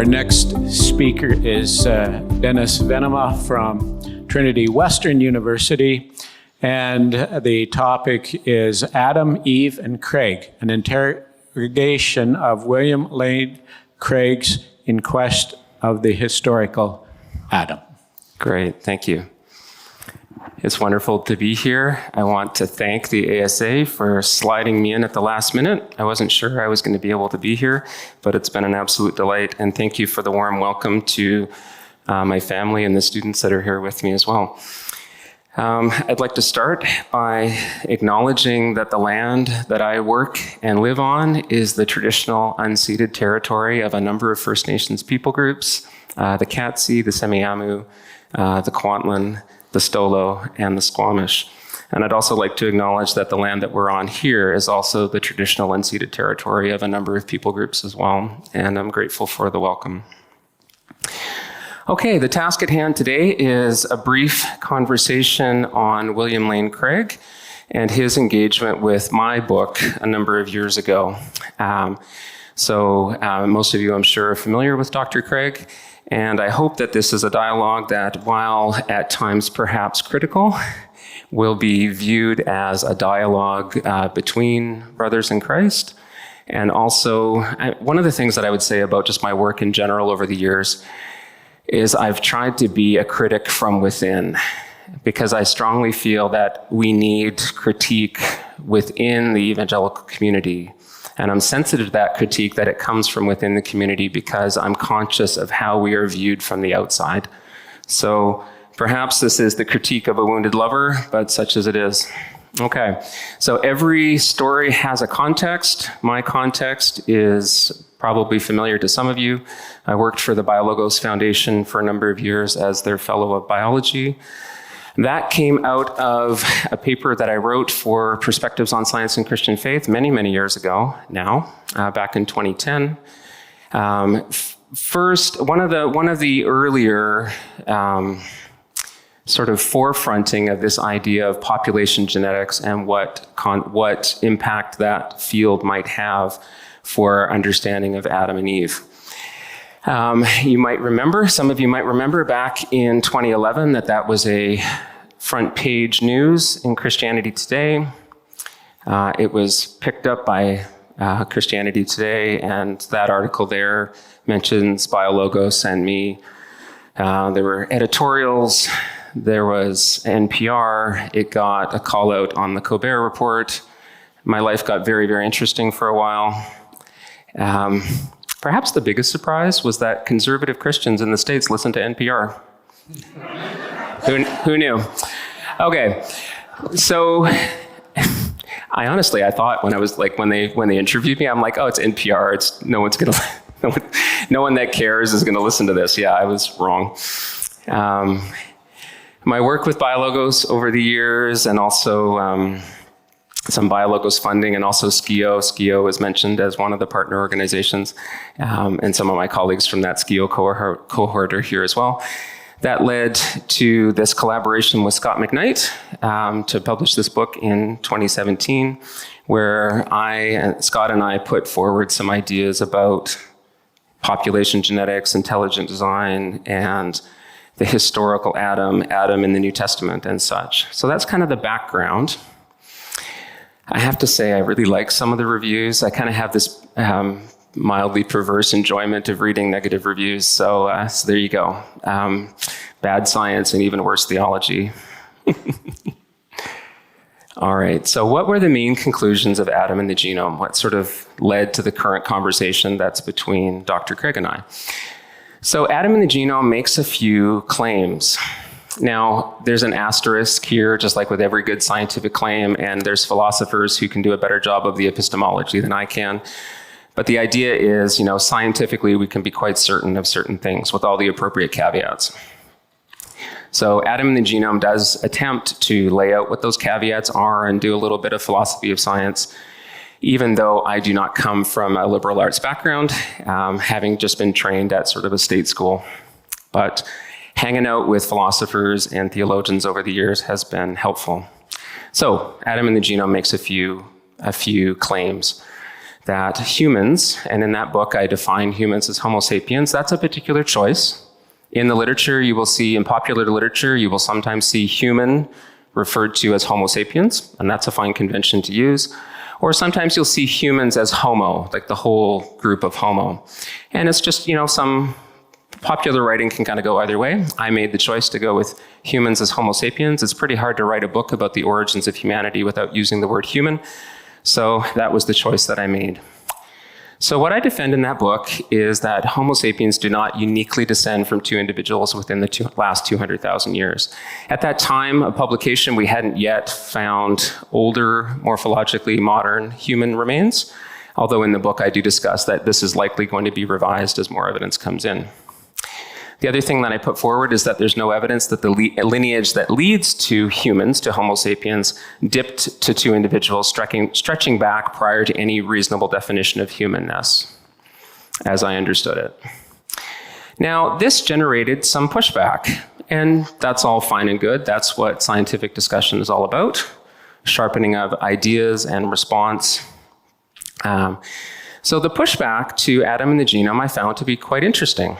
Our next speaker is Dennis Venema from Trinity Western University, and the topic is Adam, Eve, and Craig, an interrogation of William Lane Craig's In Quest of the Historical Adam. Great, thank you. It's wonderful to be here. I want to thank the ASA for sliding me in at the last minute. I wasn't sure I was going to be able to be here, but it's been an absolute delight. And thank you for the warm welcome to my family and the students that are here with me as well. I'd like to start by acknowledging that the land that I work and live on is the traditional unceded territory of a number of First Nations people groups, the Katzie, the Semiahmoo, the Kwantlen, the Stolo, and the Squamish. And I'd also like to acknowledge that the land that we're on here is also the traditional unceded territory of a number of people groups as well, and I'm grateful for the welcome. Okay, the task at hand today is a brief conversation on William Lane Craig and his engagement with my book a number of years ago. Most of you, I'm sure, are familiar with Dr. Craig, and I hope that this is a dialogue that, while at times perhaps critical, will be viewed as a dialogue between brothers in Christ. And also, one of the things that I would say about just my work in general over the years is I've tried to be a critic from within, because I strongly feel that we need critique within the evangelical community. And I'm sensitive to that critique, that it comes from within the community, because I'm conscious of how we are viewed from the outside. So perhaps this is the critique of a wounded lover, but such as it is. Okay, so every story has a context. My context is probably familiar to some of you. I worked for the BioLogos Foundation for a number of years as their fellow of biology. That came out of a paper that I wrote for Perspectives on Science and Christian Faith many, many years ago now, back in 2010. First, one of the earlier sort of forefronting of this idea of population genetics and what impact that field might have for our understanding of Adam and Eve. You might remember, some of you might remember back in 2011 that was a front page news in Christianity Today. It was picked up by Christianity Today, and that article there mentions BioLogos and me. There were editorials, there was NPR, it got a call out on the Colbert Report. My life got very, very interesting for a while. Perhaps the biggest surprise was that conservative Christians in the States listen to NPR. Who knew? Okay, so I thought when they interviewed me, I'm like, oh, it's NPR. It's no one that cares is gonna listen to this. Yeah, I was wrong. My work with BioLogos over the years, and also some BioLogos funding, and also SCIO. SCIO was mentioned as one of the partner organizations, and some of my colleagues from that SCIO cohort are here as well. That led to this collaboration with Scot McKnight to publish this book in 2017, where Scott and I put forward some ideas about population genetics, intelligent design, and the historical Adam in the New Testament and such. So that's kind of the background. I have to say, I really like some of the reviews. I kind of have this mildly perverse enjoyment of reading negative reviews. So there you go. Bad science and even worse theology. All right, so what were the main conclusions of Adam and the Genome? What sort of led to the current conversation that's between Dr. Craig and I? So Adam and the Genome makes a few claims. Now, there's an asterisk here, just like with every good scientific claim, and there's philosophers who can do a better job of the epistemology than I can. But the idea is, scientifically, we can be quite certain of certain things with all the appropriate caveats. So Adam and the Genome does attempt to lay out what those caveats are and do a little bit of philosophy of science, even though I do not come from a liberal arts background, having just been trained at sort of a state school. But hanging out with philosophers and theologians over the years has been helpful. So Adam and the Genome makes a few claims. that humans, and in that book I define humans as Homo sapiens, that's a particular choice. In the literature, you will see, in popular literature, you will sometimes see human referred to as Homo sapiens, and that's a fine convention to use. Or sometimes you'll see humans as homo, like the whole group of homo. And it's just, some popular writing can kind of go either way. I made the choice to go with humans as Homo sapiens. It's pretty hard to write a book about the origins of humanity without using the word human. So that was the choice that I made. So what I defend in that book is that Homo sapiens do not uniquely descend from two individuals within the last 200,000 years. At that time of publication, we hadn't yet found older, morphologically modern human remains, although in the book I do discuss that this is likely going to be revised as more evidence comes in. The other thing that I put forward is that there's no evidence that the lineage that leads to humans, to Homo sapiens, dipped to two individuals, stretching back prior to any reasonable definition of humanness, as I understood it. Now, this generated some pushback, and that's all fine and good. That's what scientific discussion is all about, sharpening of ideas and response. So the pushback to Adam and the genome I found to be quite interesting.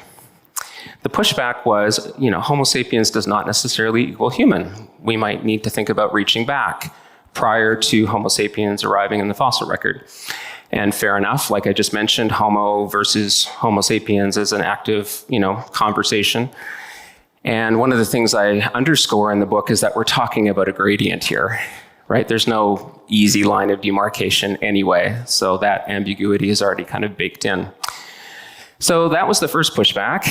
The pushback was, Homo sapiens does not necessarily equal human. We might need to think about reaching back prior to Homo sapiens arriving in the fossil record. And fair enough, like I just mentioned, Homo versus Homo sapiens is an active, conversation. And one of the things I underscore in the book is that we're talking about a gradient here, right? There's no easy line of demarcation anyway, so that ambiguity is already kind of baked in. So that was the first pushback.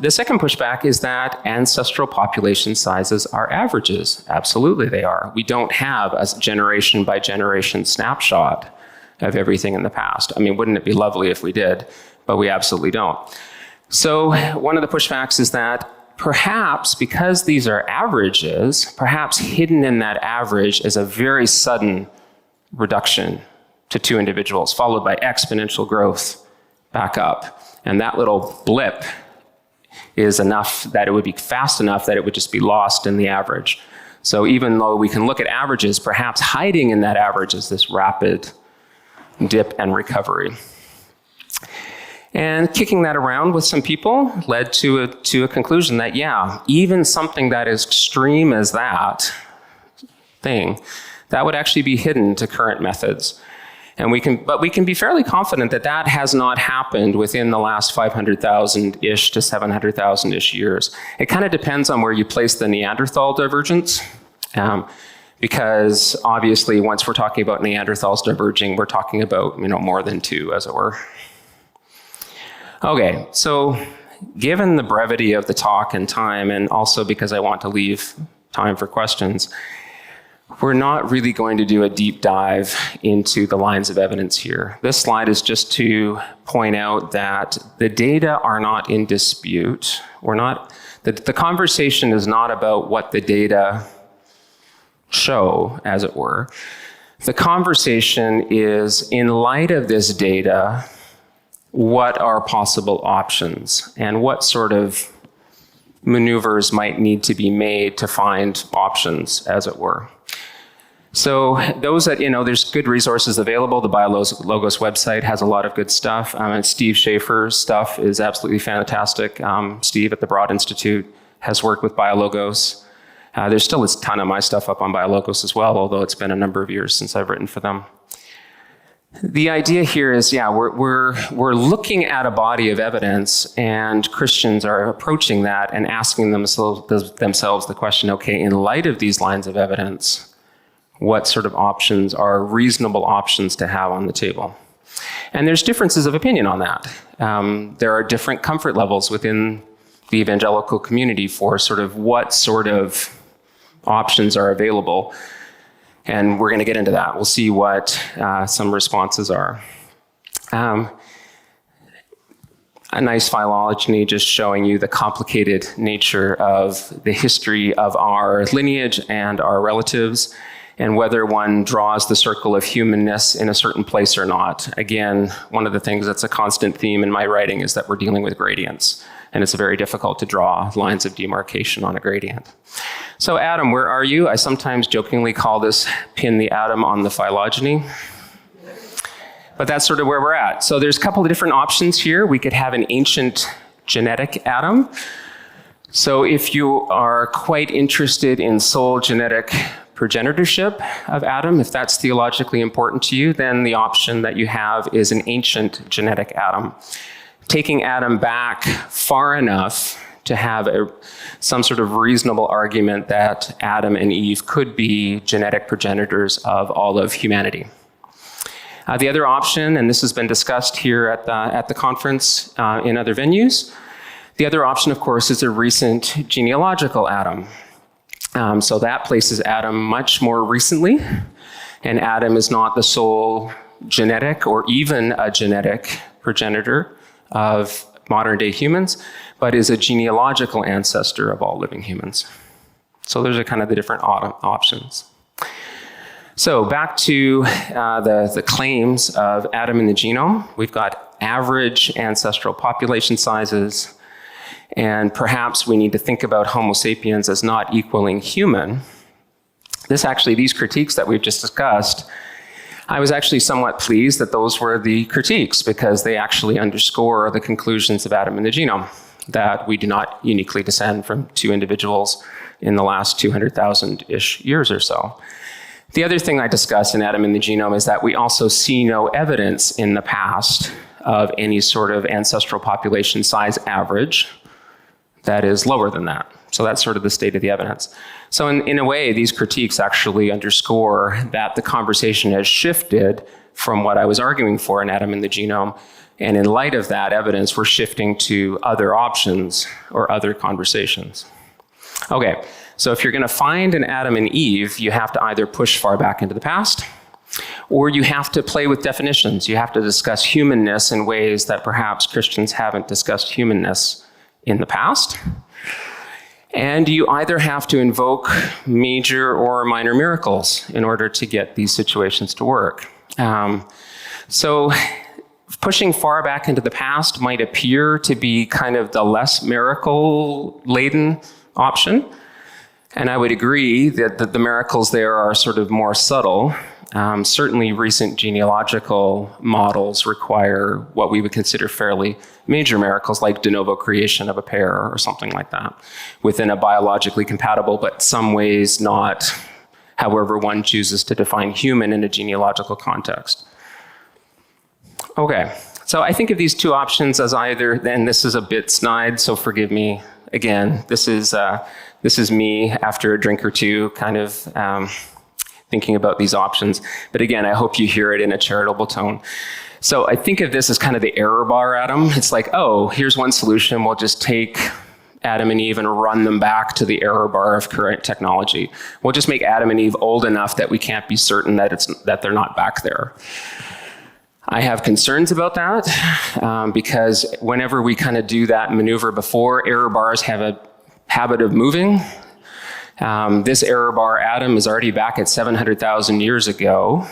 The second pushback is that ancestral population sizes are averages. Absolutely they are. We don't have a generation by generation snapshot of everything in the past. I mean, wouldn't it be lovely if we did? But we absolutely don't. So one of the pushbacks is that perhaps because these are averages, perhaps hidden in that average is a very sudden reduction to two individuals, followed by exponential growth back up. And that little blip is enough that it would be fast enough that it would just be lost in the average. So even though we can look at averages, perhaps hiding in that average is this rapid dip and recovery. And kicking that around with some people led to a conclusion that, yeah, even something that is extreme as that thing, that would actually be hidden to current methods. And we can be fairly confident that that has not happened within the last 500,000-ish to 700,000-ish years. It kind of depends on where you place the Neanderthal divergence, because obviously once we're talking about Neanderthals diverging, we're talking about more than two, as it were. Okay, so given the brevity of the talk and time, and also because I want to leave time for questions, we're not really going to do a deep dive into the lines of evidence here. This slide is just to point out that the data are not in dispute. The conversation is not about what the data show, as it were. The conversation is, in light of this data, what are possible options and what sort of maneuvers might need to be made to find options, as it were. So those that, there's good resources available. The BioLogos website has a lot of good stuff. And Steve Schaefer's stuff is absolutely fantastic. Steve at the Broad Institute has worked with BioLogos. There's still a ton of my stuff up on BioLogos as well, although it's been a number of years since I've written for them. The idea here is, we're looking at a body of evidence, and Christians are approaching that and asking themselves the question, okay, in light of these lines of evidence, what sort of options are reasonable options to have on the table? And there's differences of opinion on that. There are different comfort levels within the evangelical community for what sort of options are available. And we're going to get into that. We'll see what some responses are. A nice phylogeny just showing you the complicated nature of the history of our lineage and our relatives, and whether one draws the circle of humanness in a certain place or not. Again, one of the things that's a constant theme in my writing is that we're dealing with gradients, and it's very difficult to draw lines of demarcation on a gradient. So Adam, where are you? I sometimes jokingly call this pin the atom on the phylogeny. But that's sort of where we're at. So there's a couple of different options here. We could have an ancient genetic Adam. So if you are quite interested in sole genetic progenitorship of Adam, if that's theologically important to you, then the option that you have is an ancient genetic Adam. Taking Adam back far enough to have some sort of reasonable argument that Adam and Eve could be genetic progenitors of all of humanity. The other option, and this has been discussed here at the conference in other venues, the other option, of course, is a recent genealogical Adam. So that places Adam much more recently, and Adam is not the sole genetic or even a genetic progenitor of modern day humans, but is a genealogical ancestor of all living humans. So those are kind of the different options. So back to the claims of Adam in the genome. We've got average ancestral population sizes, and perhaps we need to think about Homo sapiens as not equaling human. These critiques that we've just discussed, I was actually somewhat pleased that those were the critiques because they actually underscore the conclusions of Adam in the genome, that we do not uniquely descend from two individuals in the last 200,000-ish years or so. The other thing I discussed in Adam in the genome is that we also see no evidence in the past of any sort of ancestral population size average that is lower than that. So that's sort of the state of the evidence. So in a way, these critiques actually underscore that the conversation has shifted from what I was arguing for in Adam in the genome. And in light of that evidence, we're shifting to other options or other conversations. Okay, so if you're going to find an Adam and Eve, you have to either push far back into the past, or you have to play with definitions. You have to discuss humanness in ways that perhaps Christians haven't discussed humanness in the past. And you either have to invoke major or minor miracles in order to get these situations to work. So pushing far back into the past might appear to be kind of the less miracle-laden option. And I would agree that the miracles there are sort of more subtle. Certainly recent genealogical models require what we would consider fairly major miracles, like de novo creation of a pair or something like that, within a biologically compatible, but some ways not, however one chooses to define human in a genealogical context. Okay, so I think of these two options as either, and this is a bit snide, so forgive me again, this is me after a drink or two kind of thinking about these options. But again, I hope you hear it in a charitable tone. So I think of this as kind of the error bar Adam. It's like, oh, here's one solution. We'll just take Adam and Eve and run them back to the error bar of current technology. We'll just make Adam and Eve old enough that we can't be certain that they're not back there. I have concerns about that because whenever we kind of do that maneuver before, error bars have a habit of moving. This error bar Adam is already back at 700,000 years ago-ish,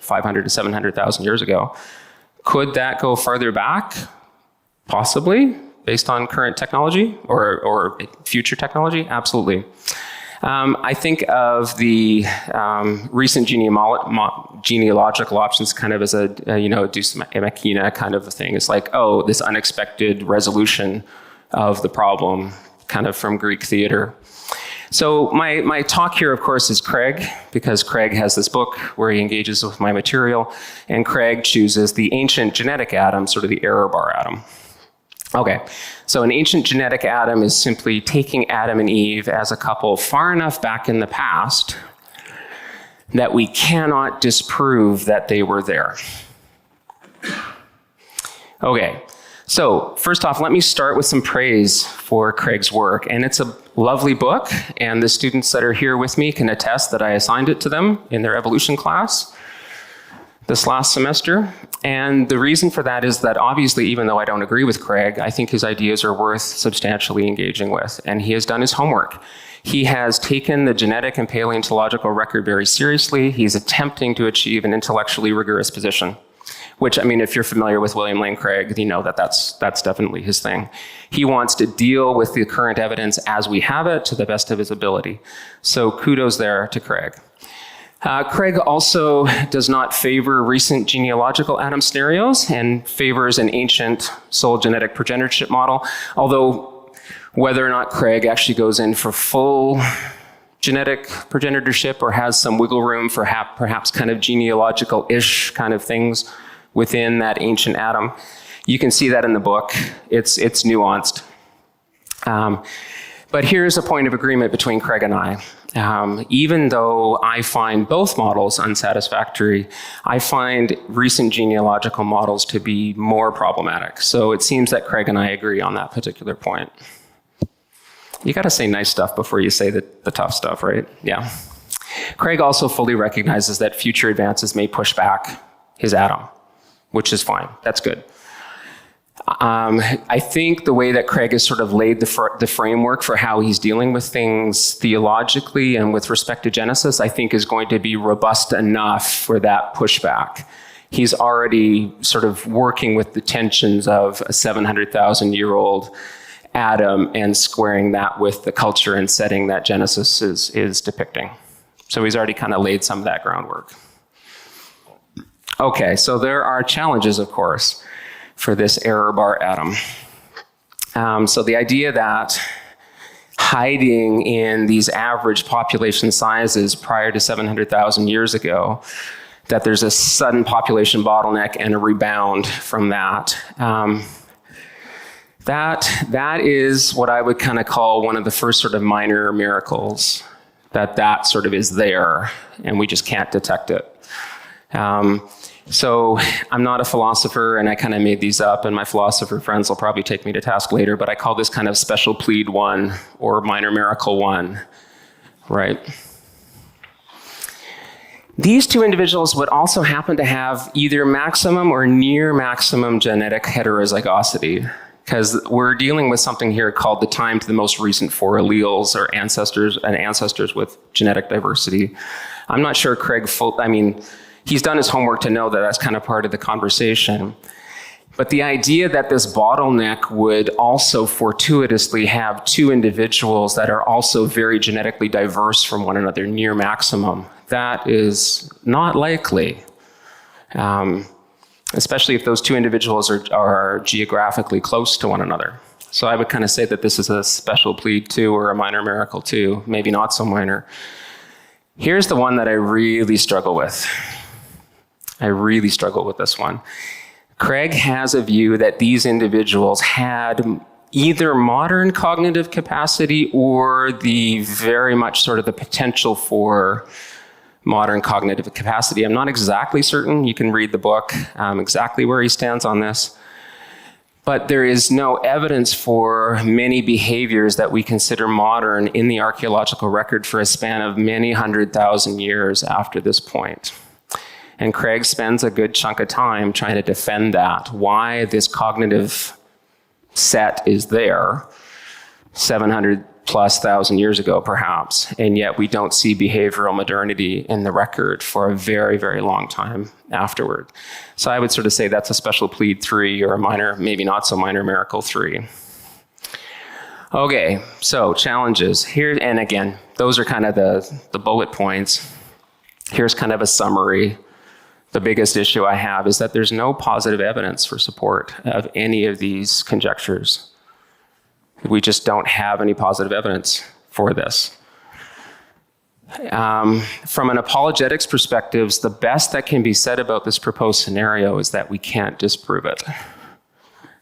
500 to 700,000 years ago. Could that go farther back? Possibly, based on current technology or future technology? Absolutely. I think of the recent genealogical options kind of as a deus machina kind of a thing. It's like, oh, this unexpected resolution of the problem, kind of from Greek theater. So my talk here, of course, is Craig, because Craig has this book where he engages with my material, and Craig chooses the ancient genetic Adam, sort of the error bar Adam. Okay, so an ancient genetic Adam is simply taking Adam and Eve as a couple far enough back in the past that we cannot disprove that they were there. Okay. So first off, let me start with some praise for Craig's work. And it's a lovely book, and the students that are here with me can attest that I assigned it to them in their evolution class this last semester. And the reason for that is that obviously, even though I don't agree with Craig, I think his ideas are worth substantially engaging with. And he has done his homework. He has taken the genetic and paleontological record very seriously. He's attempting to achieve an intellectually rigorous position. Which, I mean, if you're familiar with William Lane Craig, you know that that's definitely his thing. He wants to deal with the current evidence as we have it to the best of his ability. So kudos there to Craig. Craig also does not favor recent genealogical Adam scenarios and favors an ancient sole genetic progenitorship model, although whether or not Craig actually goes in for full genetic progenitorship or has some wiggle room for perhaps kind of genealogical-ish kind of things within that ancient Adam, you can see that in the book. It's nuanced. But here's a point of agreement between Craig and I. Even though I find both models unsatisfactory, I find recent genealogical models to be more problematic. So it seems that Craig and I agree on that particular point. You got to say nice stuff before you say the tough stuff, right? Yeah. Craig also fully recognizes that future advances may push back his Adam, which is fine. That's good. I think the way that Craig has sort of laid the framework for how he's dealing with things theologically and with respect to Genesis, I think is going to be robust enough for that pushback. He's already sort of working with the tensions of a 700,000-year-old Adam and squaring that with the culture and setting that Genesis is depicting. So he's already kind of laid some of that groundwork. Okay, so there are challenges, of course, for this error bar Adam. So the idea that hiding in these average population sizes prior to 700,000 years ago, that there's a sudden population bottleneck and a rebound from that. That is what I would kind of call one of the first sort of minor miracles, that sort of is there and we just can't detect it. So I'm not a philosopher, and I kind of made these up, and my philosopher friends will probably take me to task later, but I call this kind of special plead one or minor miracle one, right? These two individuals would also happen to have either maximum or near maximum genetic heterozygosity, because we're dealing with something here called the time to the most recent 4 alleles or ancestors with genetic diversity. I'm not sure Craig he's done his homework to know that that's kind of part of the conversation. But the idea that this bottleneck would also fortuitously have two individuals that are also very genetically diverse from one another near maximum, that is not likely. Especially if those two individuals are geographically close to one another. So I would kind of say that this is a special plead 2 or a minor miracle 2, maybe not so minor. Here's the one that I really struggle with. I really struggle with this one. Craig has a view that these individuals had either modern cognitive capacity or the very much sort of the potential for modern cognitive capacity. I'm not exactly certain. You can read the book exactly where he stands on this. But there is no evidence for many behaviors that we consider modern in the archaeological record for a span of many 100,000 years after this point. And Craig spends a good chunk of time trying to defend that, why this cognitive set is there 700,000+ years ago, perhaps, and yet we don't see behavioral modernity in the record for a very, very long time afterward. So I would sort of say that's a special plead 3 or a minor, maybe not so minor miracle 3. Okay, so challenges here, and again, those are kind of the bullet points. Here's kind of a summary. The biggest issue I have is that there's no positive evidence for support of any of these conjectures. We just don't have any positive evidence for this. From an apologetics perspective, the best that can be said about this proposed scenario is that we can't disprove it.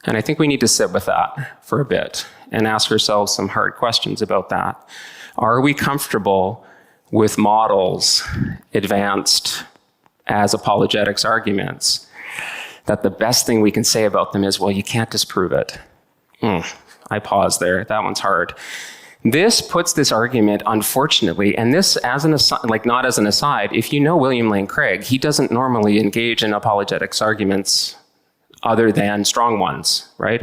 And I think we need to sit with that for a bit and ask ourselves some hard questions about that. Are we comfortable with models advanced as apologetics arguments, that the best thing we can say about them is, well, you can't disprove it? I pause there. That one's hard. This puts this argument, unfortunately, and this as an aside, like not as an aside, if you know William Lane Craig, he doesn't normally engage in apologetics arguments other than strong ones, right?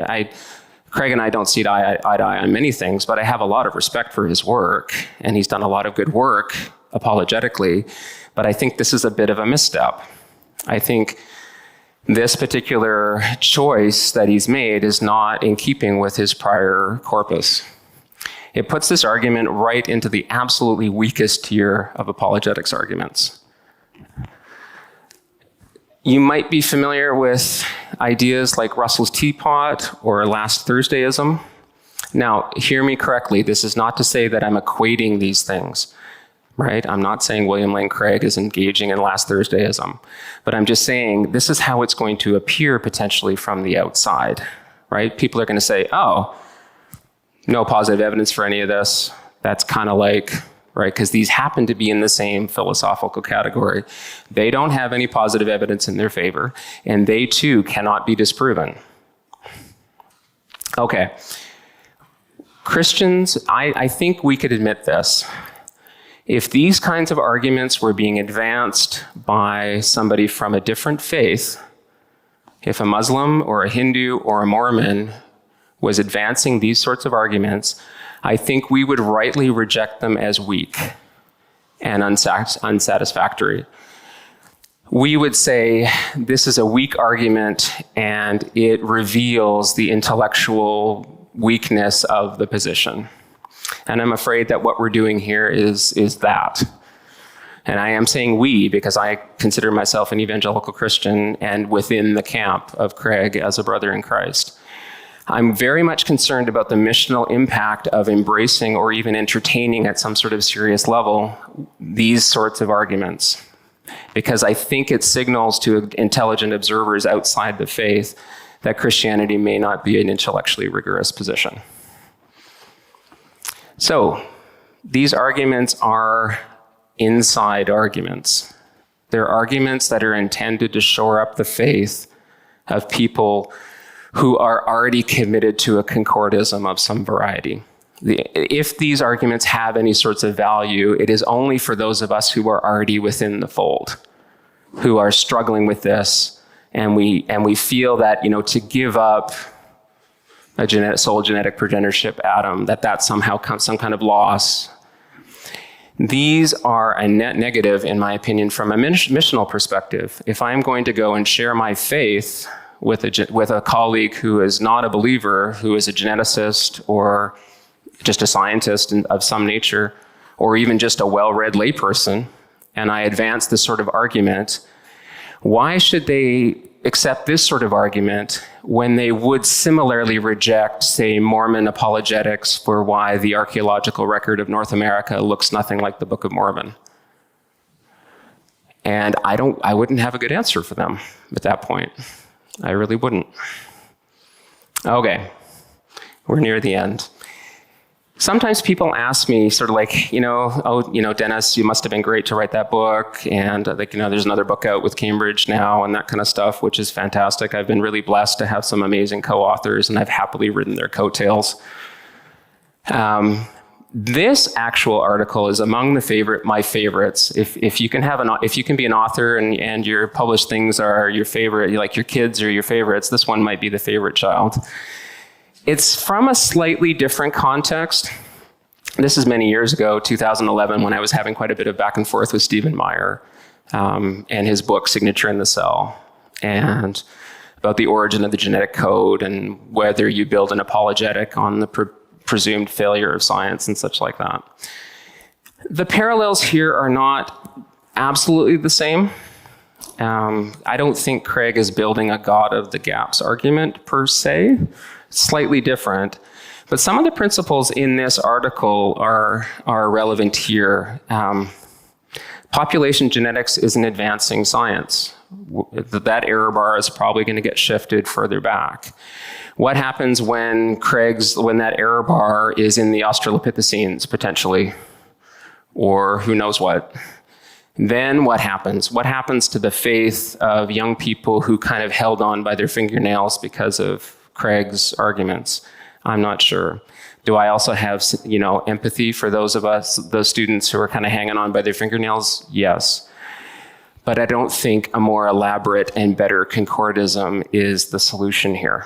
Craig and I don't see eye to eye on many things, but I have a lot of respect for his work, and he's done a lot of good work apologetically, but I think this is a bit of a misstep. I think this particular choice that he's made is not in keeping with his prior corpus. It puts this argument right into the absolutely weakest tier of apologetics arguments. You might be familiar with ideas like Russell's teapot or last Thursdayism. Now, hear me correctly. This is not to say that I'm equating these things, right? I'm not saying William Lane Craig is engaging in last Thursdayism, but I'm just saying this is how it's going to appear potentially from the outside, right? People are going to say, oh, no positive evidence for any of this. That's kind of like, right? Because these happen to be in the same philosophical category. They don't have any positive evidence in their favor, and they too cannot be disproven. Okay. Christians, I think we could admit this. If these kinds of arguments were being advanced by somebody from a different faith, if a Muslim or a Hindu or a Mormon was advancing these sorts of arguments, I think we would rightly reject them as weak and unsatisfactory. We would say this is a weak argument and it reveals the intellectual weakness of the position. And I'm afraid that what we're doing here is that. And I am saying we because I consider myself an evangelical Christian and within the camp of Craig as a brother in Christ. I'm very much concerned about the missional impact of embracing or even entertaining at some sort of serious level these sorts of arguments, because I think it signals to intelligent observers outside the faith that Christianity may not be an intellectually rigorous position. So these arguments are inside arguments. They're arguments that are intended to shore up the faith of people who are already committed to a concordism of some variety. If these arguments have any sorts of value, it is only for those of us who are already within the fold, who are struggling with this, and we feel that, to give up a sole genetic progenitorship atom, that somehow comes some kind of loss. These are a net negative, in my opinion, from a missional perspective. If I'm going to go and share my faith with a colleague who is not a believer, who is a geneticist or just a scientist of some nature, or even just a well-read layperson, and I advance this sort of argument, why should they accept this sort of argument when they would similarly reject, say, Mormon apologetics for why the archaeological record of North America looks nothing like the Book of Mormon? And I wouldn't have a good answer for them at that point. I really wouldn't. Okay, we're near the end. Sometimes people ask me sort of like, Dennis, you must have been great to write that book. And there's another book out with Cambridge now and that kind of stuff, which is fantastic. I've been really blessed to have some amazing co-authors and I've happily ridden their coattails. This actual article is among my favorites. If you can be an author and your published things are your favorite, like your kids are your favorites, this one might be the favorite child. It's from a slightly different context. This is many years ago, 2011, when I was having quite a bit of back and forth with Stephen Meyer and his book, Signature in the Cell, and about the origin of the genetic code and whether you build an apologetic on the presumed failure of science and such like that. The parallels here are not absolutely the same. I don't think Craig is building a God of the gaps argument per se. Slightly different, but some of the principles in this article are relevant here. Population genetics is an advancing science. That error bar is probably going to get shifted further back. What happens when that error bar is in the Australopithecines, potentially, or who knows what? Then what happens? What happens to the faith of young people who kind of held on by their fingernails because of Craig's arguments? I'm not sure. Do I also have, empathy for those students who are kind of hanging on by their fingernails? Yes. But I don't think a more elaborate and better concordism is the solution here.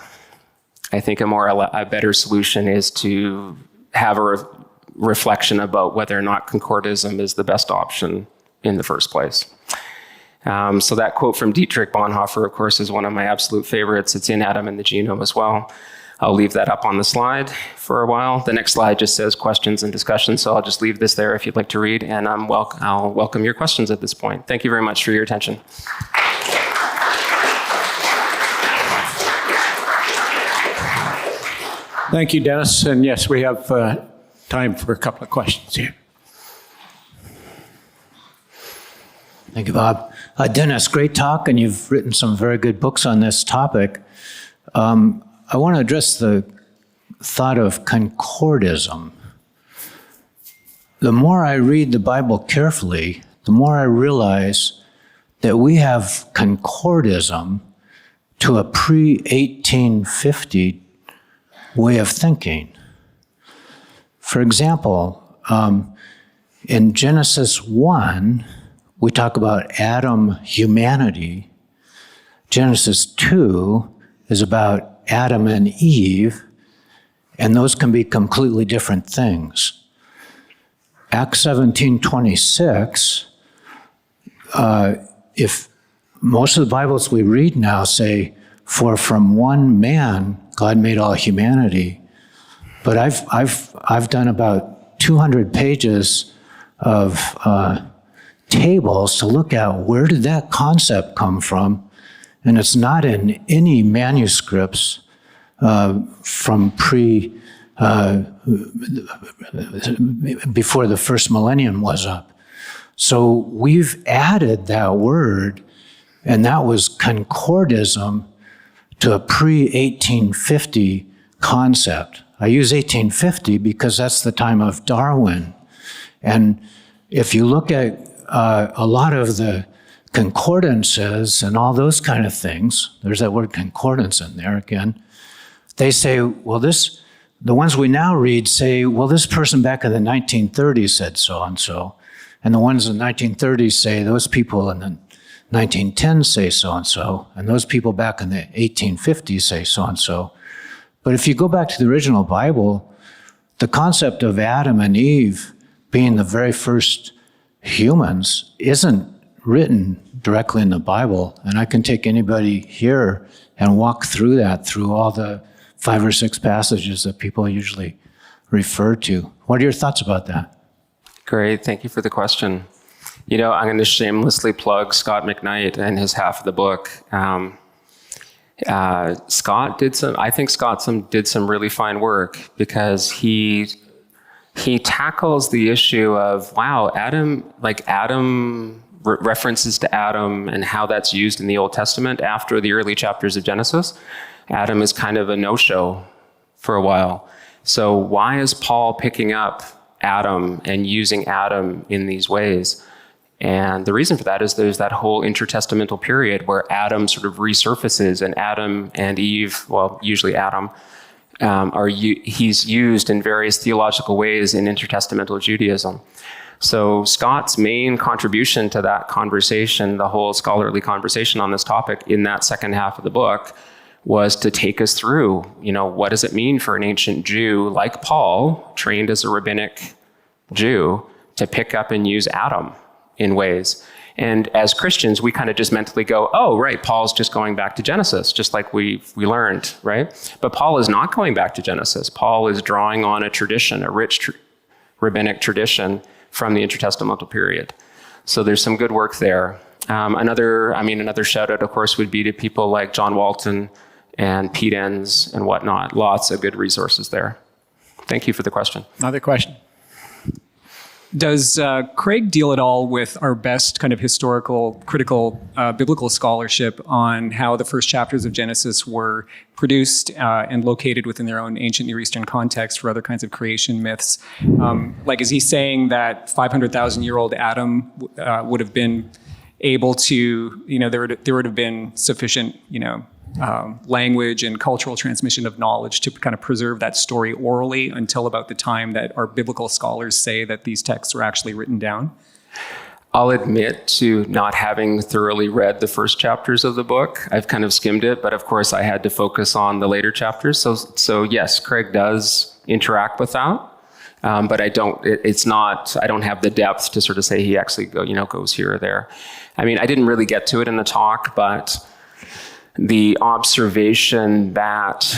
I think a better solution is to have a reflection about whether or not concordism is the best option in the first place. So that quote from Dietrich Bonhoeffer, of course, is one of my absolute favorites. It's in Adam and the Genome as well. I'll leave that up on the slide for a while. The next slide just says questions and discussion, so I'll just leave this there if you'd like to read, and I'll welcome your questions at this point. Thank you very much for your attention. Thank you, Dennis. And yes, we have time for a couple of questions here. Thank you, Bob. Dennis, great talk, and you've written some very good books on this topic. I want to address the thought of concordism. The more I read the Bible carefully, the more I realize that we have concordism to a pre-1850 way of thinking. For example, in Genesis 1, we talk about Adam humanity. Genesis 2 is about Adam and Eve, and those can be completely different things. Acts 17:26, if most of the Bibles we read now say, "For from one man God made all humanity," but I've done about 200 pages of tables to look at where did that concept come from, and it's not in any manuscripts from before the first millennium was up. So we've added that word, and that was concordism to a pre-1850 concept. I use 1850 because that's the time of Darwin. And if you look at a lot of the concordances and all those kind of things, there's that word concordance in there again, they say, well, the ones we now read say, well, this person back in the 1930s said so-and-so. And the ones in the 1930s say, those people in the 1910s say so-and-so. And those people back in the 1850s say so-and-so. But if you go back to the original Bible, the concept of Adam and Eve being the very first humans isn't written directly in the Bible. And I can take anybody here and walk through that, through all the 5 or 6 passages that people usually refer to. What are your thoughts about that? Great, thank you for the question. You know, I'm going to shamelessly plug Scot McKnight and his half of the book. Scott did some really fine work, because he tackles the issue of, wow, Adam references to Adam and how that's used in the Old Testament after the early chapters of Genesis. Adam is kind of a no-show for a while. So why is Paul picking up Adam and using Adam in these ways? And the reason for that is there's that whole intertestamental period where Adam sort of resurfaces, and Adam and Eve, well, usually Adam, he's used in various theological ways in intertestamental Judaism. So Scott's main contribution to that conversation, the whole scholarly conversation on this topic in that second half of the book, was to take us through, what does it mean for an ancient Jew like Paul, trained as a rabbinic Jew, to pick up and use Adam in ways. And as Christians, we kind of just mentally go, oh, right, Paul's just going back to Genesis, just like we learned, right? But Paul is not going back to Genesis. Paul is drawing on a tradition, a rich rabbinic tradition from the intertestamental period. So there's some good work there. Another shout out, of course, would be to people like John Walton and Pete Enns and whatnot. Lots of good resources there. Thank you for the question. Another question. Does Craig deal at all with our best kind of historical, critical, biblical scholarship on how the first chapters of Genesis were produced and located within their own ancient Near Eastern context for other kinds of creation myths? Is he saying that 500,000-year-old Adam would have been able to, there would have been sufficient, language and cultural transmission of knowledge to kind of preserve that story orally until about the time that our biblical scholars say that these texts were actually written down? I'll admit to not having thoroughly read the first chapters of the book. I've kind of skimmed it, but of course I had to focus on the later chapters. So yes, Craig does interact with that. But I don't have the depth to sort of say he actually goes here or there. I mean, I didn't really get to it in the talk, but the observation that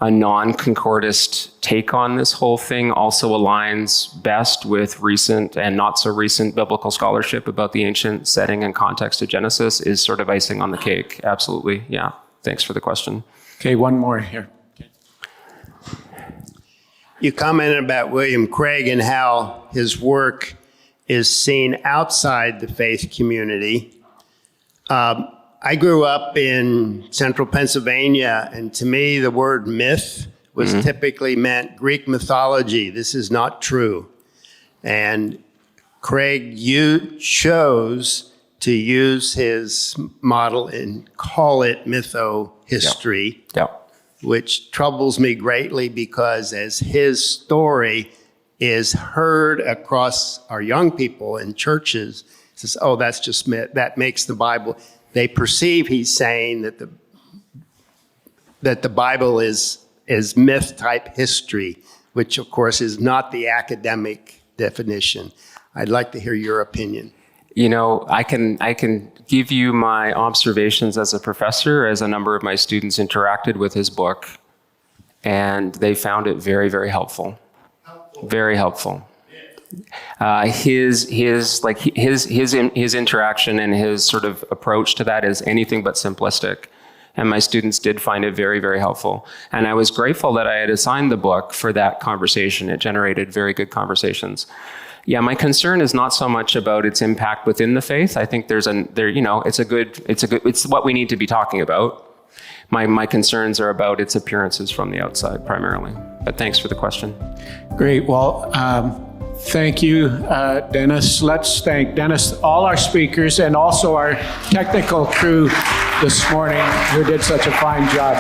a non-concordist take on this whole thing also aligns best with recent and not so recent biblical scholarship about the ancient setting and context of Genesis is sort of icing on the cake. Absolutely. Yeah. Thanks for the question. Okay, one more here. You commented about William Craig and how his work is seen outside the faith community. I grew up in central Pennsylvania, and to me, the word myth was typically meant Greek mythology. This is not true. And Craig, you chose to use his model and call it mytho-history, which troubles me greatly because as his story is heard across our young people in churches, it says, oh, that's just myth. That makes the Bible. They perceive he's saying that the Bible is myth-type history, which of course is not the academic definition. I'd like to hear your opinion. You know, I can give you my observations as a professor, as a number of my students interacted with his book, and they found it very, very helpful. Very helpful. His interaction and his sort of approach to that is anything but simplistic. And my students did find it very, very helpful. And I was grateful that I had assigned the book for that conversation. It generated very good conversations. Yeah, my concern is not so much about its impact within the faith. I think it's what we need to be talking about. My concerns are about its appearances from the outside primarily. But thanks for the question. Great. Well, thank you, Dennis. Let's thank Dennis, all our speakers, and also our technical crew this morning who did such a fine job.